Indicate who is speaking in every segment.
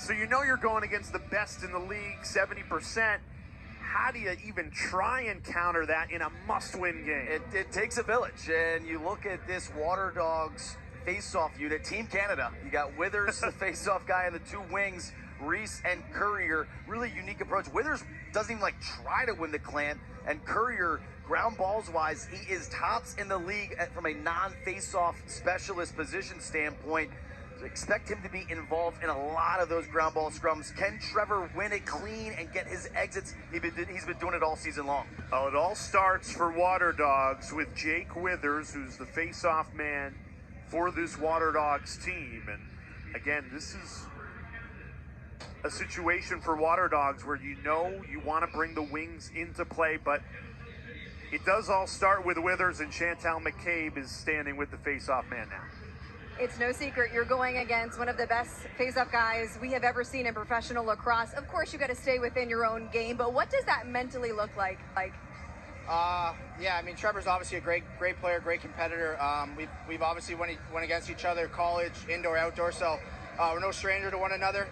Speaker 1: So you know you're going against the best in the league, 70%. How do you even try and counter that in a must-win game?
Speaker 2: It takes a village, and you look at this Waterdogs face-off unit, Team Canada. You got Withers, the face-off guy, and the two wings, Reese and Courier. Really unique approach. Withers doesn't even try to win the clan, and Courier, ground balls wise, he is tops in the league from a non-face-off specialist position standpoint. Expect him to be involved in a lot of those ground ball scrums. Can Trevor win it clean and get his exits? He's been doing it all season long.
Speaker 1: Oh, it all starts for Waterdogs with Jake Withers, who's the face-off man for this Waterdogs team. And again, this is a situation for Waterdogs where you know you want to bring the wings into play, but it does all start with Withers, and Chantal McCabe is standing with the face-off man now.
Speaker 3: It's no secret you're going against one of the best face-off guys we have ever seen in professional lacrosse. Of course, you got to stay within your own game, but what does that mentally look like?
Speaker 4: Yeah, I mean, Trevor's obviously a great player, great competitor. We've obviously went against each other, college, indoor, outdoor, so we're no stranger to one another.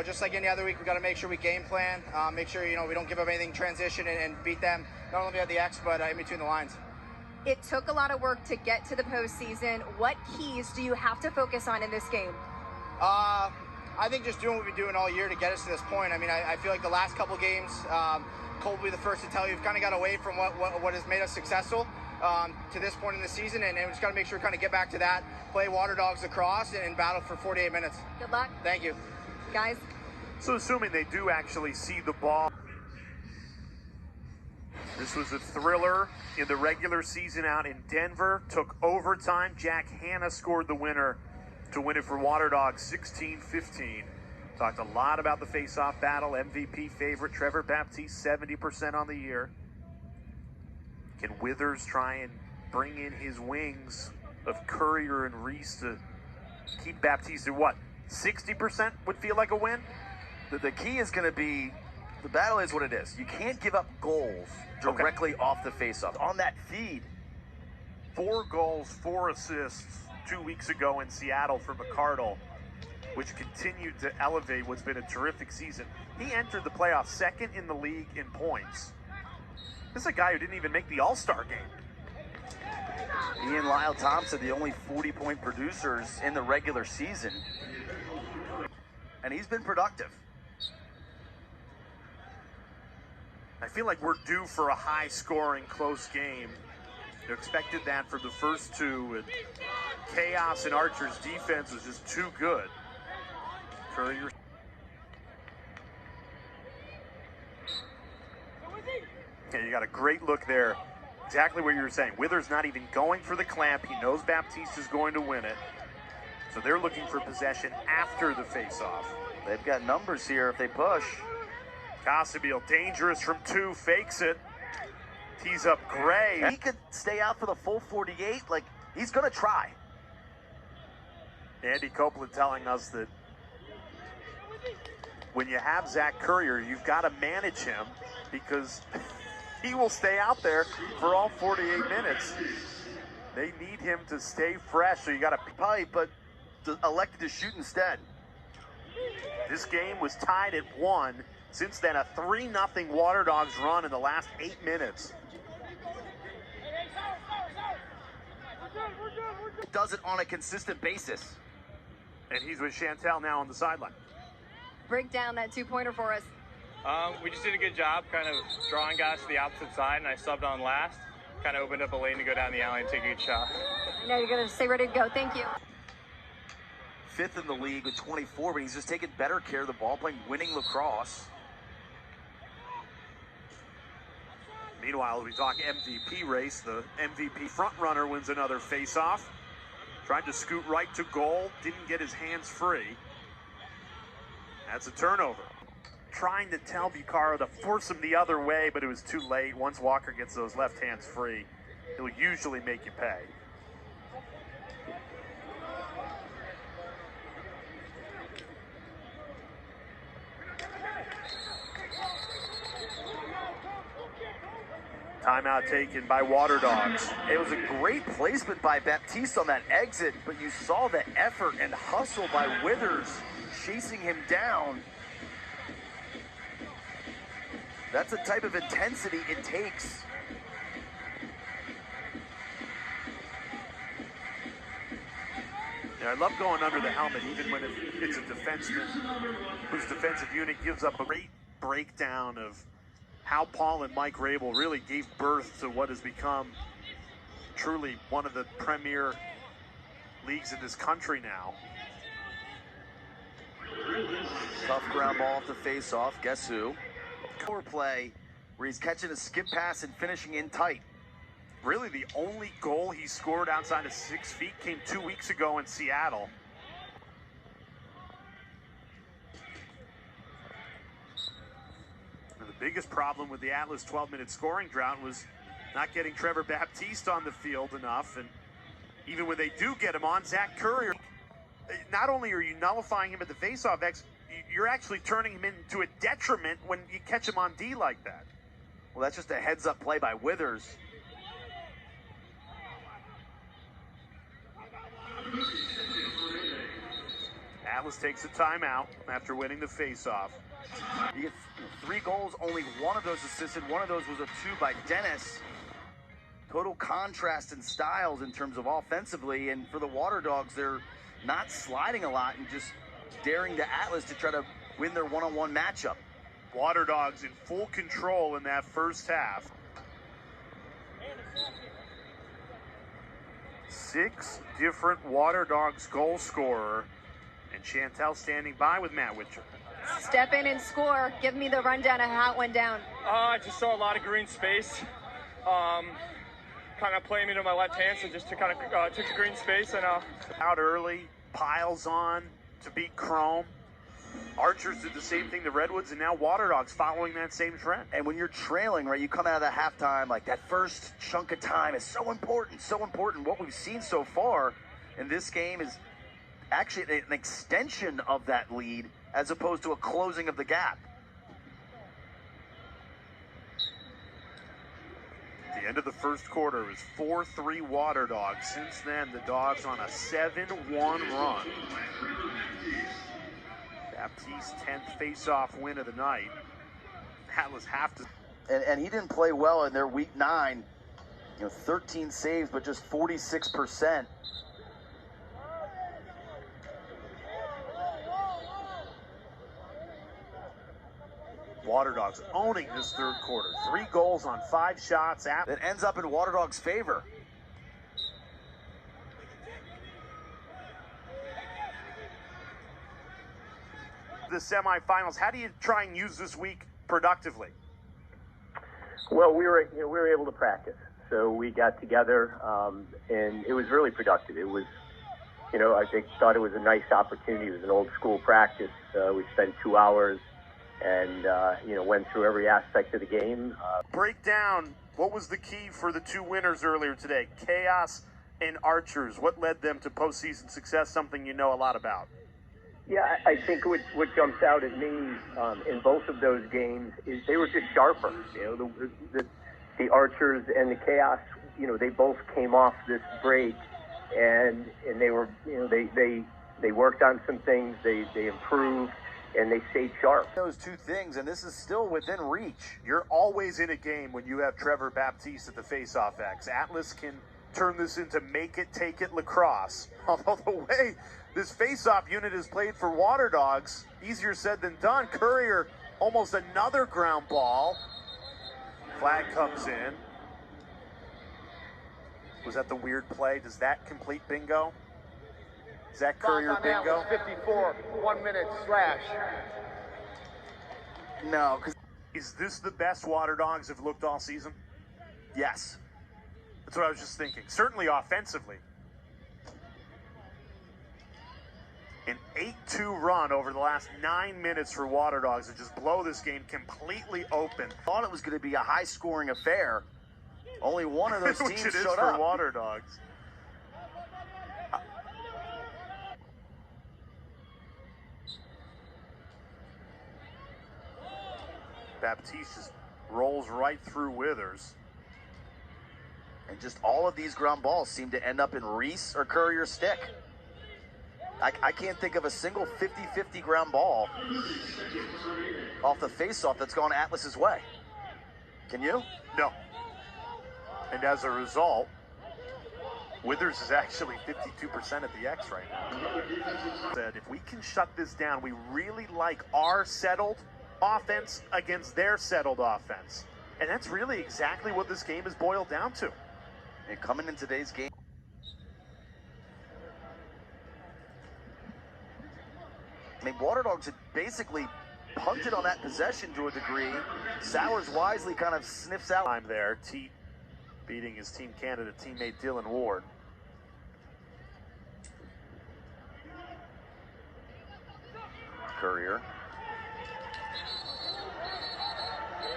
Speaker 4: Just like any other week, we got to make sure we game plan, make sure we don't give up anything transition and beat them not only at the X but in between the lines.
Speaker 3: It took a lot of work to get to the postseason. What keys do you have to focus on in this game?
Speaker 4: I think just doing what we've been doing all year to get us to this point. I mean, I feel like the last couple games, Cole will be the first to tell you, we've kind of got away from what has made us successful to this point in the season, and we just got to make sure we kind of get back to that, play Waterdogs across, and battle for 48 minutes.
Speaker 3: Good luck.
Speaker 4: Thank you.
Speaker 3: Guys.
Speaker 1: So assuming they do actually see the ball. This was a thriller in the regular season out in Denver. Took overtime. Jack Hanna scored the winner to win it for Waterdogs 16-15. Talked a lot about the face-off battle. MVP favorite Trevor Baptiste, 70% on the year. Can Withers try and bring in his wings of Courier and Reese to keep Baptiste at what? 60% would feel like a win?
Speaker 2: The key is going to be, the battle is what it is. You can't give up goals directly off the face-off. On that feed.
Speaker 1: 4 goals, 4 assists 2 weeks ago in Seattle for McCardle, which continued to elevate what's been a terrific season. He entered the playoffs second in the league in points. This is a guy who didn't even make the All-Star game.
Speaker 2: He and Lyle Thompson, the only 40-point producers in the regular season. And he's been productive.
Speaker 1: I feel like we're due for a high-scoring, close game. They expected that for the first two, and Chaos and Archer's defense was just too good. Courier. Okay, you got a great look there. Exactly what you were saying. Withers not even going for the clamp. He knows Baptiste is going to win it. So they're looking for possession after the face-off.
Speaker 2: They've got numbers here if they push.
Speaker 1: Casabiel, dangerous from 2, fakes it. Tees up Gray.
Speaker 2: He could stay out for the full 48. He's going to try.
Speaker 1: Andy Copeland telling us that when you have Zach Courier, you've got to manage him because he will stay out there for all 48 minutes. They need him to stay fresh, so you got to
Speaker 2: probably, but elected to shoot instead.
Speaker 1: This game was tied at 1. Since then, a 3-0 Waterdogs run in the last 8 minutes.
Speaker 2: Does it on a consistent basis.
Speaker 1: And he's with Chantal now on the sideline.
Speaker 3: Break down that 2-pointer for us.
Speaker 5: We just did a good job kind of drawing guys to the opposite side, and I subbed on last. Kind of opened up a lane to go down the alley and take a good shot.
Speaker 3: Now you're going to stay ready to go. Thank you.
Speaker 2: 5th in the league with 24, but he's just taking better care of the ball, playing winning lacrosse.
Speaker 1: Meanwhile, as we talk MVP race, the MVP frontrunner wins another face-off. Tried to scoot right to goal, didn't get his hands free. That's a turnover. Trying to tell Bucaro to force him the other way, but it was too late. Once Walker gets those left hands free, he'll usually make you pay. Timeout taken by Waterdogs.
Speaker 2: It was a great placement by Baptiste on that exit, but you saw the effort and hustle by Withers chasing him down. That's the type of intensity it takes.
Speaker 1: Yeah, I love going under the helmet, even when it's a defenseman whose defensive unit gives up a great breakdown of how Paul and Mike Rabel really gave birth to what has become truly one of the premier leagues in this country now.
Speaker 2: Tough ground ball off the face-off. Guess who? Power play where he's catching a skip pass and finishing in tight.
Speaker 1: Really, the only goal he scored outside of 6 feet came 2 weeks ago in Seattle. And the biggest problem with the Atlas 12-minute scoring drought was not getting Trevor Baptiste on the field enough. And even when they do get him on, Zach Currier, not only are you nullifying him at the faceoff X, you're actually turning him into a detriment when you catch him on D like that.
Speaker 2: Well, that's just a heads-up play by Withers.
Speaker 1: Atlas takes a timeout after winning the faceoff.
Speaker 2: You get 3 goals, only one of those assisted. One of those was a 2 by Dennis. Total contrast in styles in terms of offensively. And for the Waterdogs, they're not sliding a lot and just daring the Atlas to try to win their one-on-one matchup.
Speaker 1: Waterdogs in full control in that first half. 6 different Waterdogs goal scorer, and Chantel standing by with Matt Witcher.
Speaker 3: Step in and score. Give me the rundown of how it went down.
Speaker 5: I just saw a lot of green space. Kind of playing me to my left hand, so just to kind of took the green space and
Speaker 1: out early, piles on to beat Chrome. Archers did the same thing to Redwoods, and now Waterdogs following that same trend.
Speaker 2: And when you're trailing, right, you come out of the halftime, like that first chunk of time is so important, so important. What we've seen so far in this game is actually an extension of that lead as opposed to a closing of the gap.
Speaker 1: At the end of the first quarter, it was 4-3 Waterdogs. Since then, the Dogs on a 7-1 run. Baptiste's 10th face-off win of the night. Atlas have to.
Speaker 2: And he didn't play well in their week 9. 13 saves, but just 46%.
Speaker 1: Waterdogs owning this third quarter. 3 goals on 5 shots.
Speaker 2: That ends up in Waterdogs' favor.
Speaker 1: The semifinals. How do you try and use this week productively?
Speaker 6: Well, we were able to practice, so we got together, and it was really productive. It was, I thought it was a nice opportunity. It was an old school practice. We spent 2 hours, and went through every aspect of the game.
Speaker 1: Break down what was the key for the 2 winners earlier today, Chaos and Archers. What led them to postseason success? Something you know a lot about.
Speaker 6: Yeah, I think what jumps out at me in both of those games is they were just sharper. The Archers and the Chaos, they both came off this break, and they were, they worked on some things. They improved, and they stayed sharp.
Speaker 2: Those 2 things, and this is still within reach.
Speaker 1: You're always in a game when you have Trevor Baptiste at the faceoff X. Atlas can turn this into make it, take it lacrosse. Although the way this faceoff unit is played for Waterdogs, easier said than done. Currier, almost another ground ball. Flag comes in. Was that the weird play? Does that complete bingo? Is that Currier bingo?
Speaker 4: 54, 1 minute slash.
Speaker 2: No, because
Speaker 1: Is this the best Waterdogs have looked all season?
Speaker 2: yes.
Speaker 1: That's what I was just thinking. Certainly offensively. An 8-2 run over the last 9 minutes for Waterdogs to just blow this game completely open.
Speaker 2: Thought it was going to be a high-scoring affair. Only one of those
Speaker 1: Which
Speaker 2: teams
Speaker 1: it is
Speaker 2: showed
Speaker 1: for
Speaker 2: up.
Speaker 1: Waterdogs. Baptiste just rolls right through Withers.
Speaker 2: And just all of these ground balls seem to end up in Reese or Currier's stick. I can't think of a single 50-50 ground ball off the faceoff that's gone Atlas's way. Can you?
Speaker 1: No. And as a result, Withers is actually 52% at the X right now. Said if we can shut this down, we really like our settled offense against their settled offense. And that's really exactly what this game is boiled down to.
Speaker 2: And coming in today's game, I mean, Waterdogs had basically punted on that possession to a degree. Sowers wisely kind of sniffs out.
Speaker 1: Time there, Teat beating his Team Canada teammate Dylan Ward.
Speaker 2: Courier.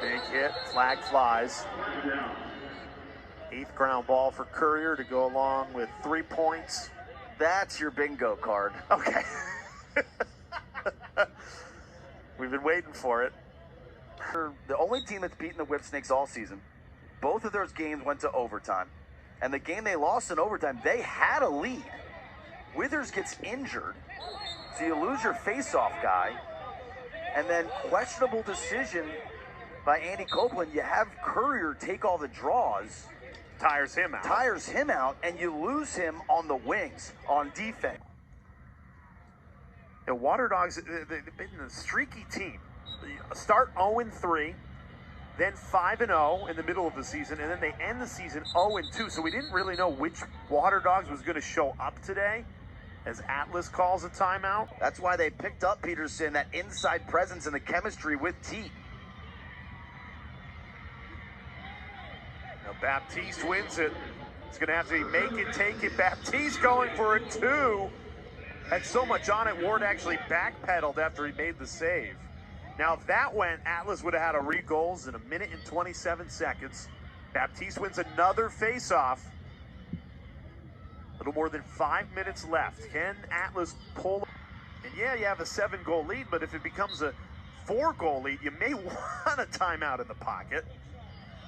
Speaker 1: Big hit, flag flies. 8th ground ball for Courier to go along with 3 points.
Speaker 2: That's your bingo card.
Speaker 1: Okay. We've been waiting for it.
Speaker 2: The only team that's beaten the Whip Snakes all season. Both of those games went to overtime. And the game they lost in overtime, they had a lead. Withers gets injured, so you lose your face-off guy. And then questionable decision by Andy Copeland. You have Courier take all the draws.
Speaker 1: Tires him out.
Speaker 2: And you lose him on the wings, on defense.
Speaker 1: The Waterdogs, they've been a streaky team. They start 0-3, then 5-0 in the middle of the season, and then they end the season 0-2. So we didn't really know which Waterdogs was going to show up today, as Atlas calls a timeout.
Speaker 2: That's why they picked up Peterson, that inside presence and the chemistry with Teat.
Speaker 1: Now Baptiste wins it. It's going to have to be make it, take it. Baptiste going for a 2. Had so much on it, Ward actually backpedaled after he made the save. Now, if that went, Atlas would have had 3 goals in 1 minute and 27 seconds. Baptiste wins another face-off. A little more than 5 minutes left. Can Atlas pull? And yeah, you have a 7-goal lead, but if it becomes a 4-goal lead, you may want a timeout in the pocket.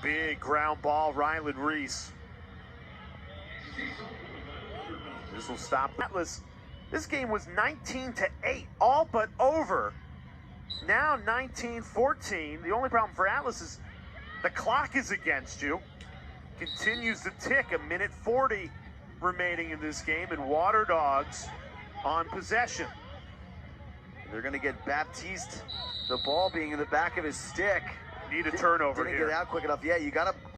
Speaker 1: Big ground ball, Ryland Reese. This will stop Atlas. This game was 19-8, all but over. Now 19-14. The only problem for Atlas is the clock is against you. Continues to tick. 1:40 remaining in this game, and Waterdogs on possession.
Speaker 2: They're going to get Baptiste, the ball being in the back of his stick.
Speaker 1: Need a turnover here.
Speaker 2: Didn't get out quick enough. Yeah, you got to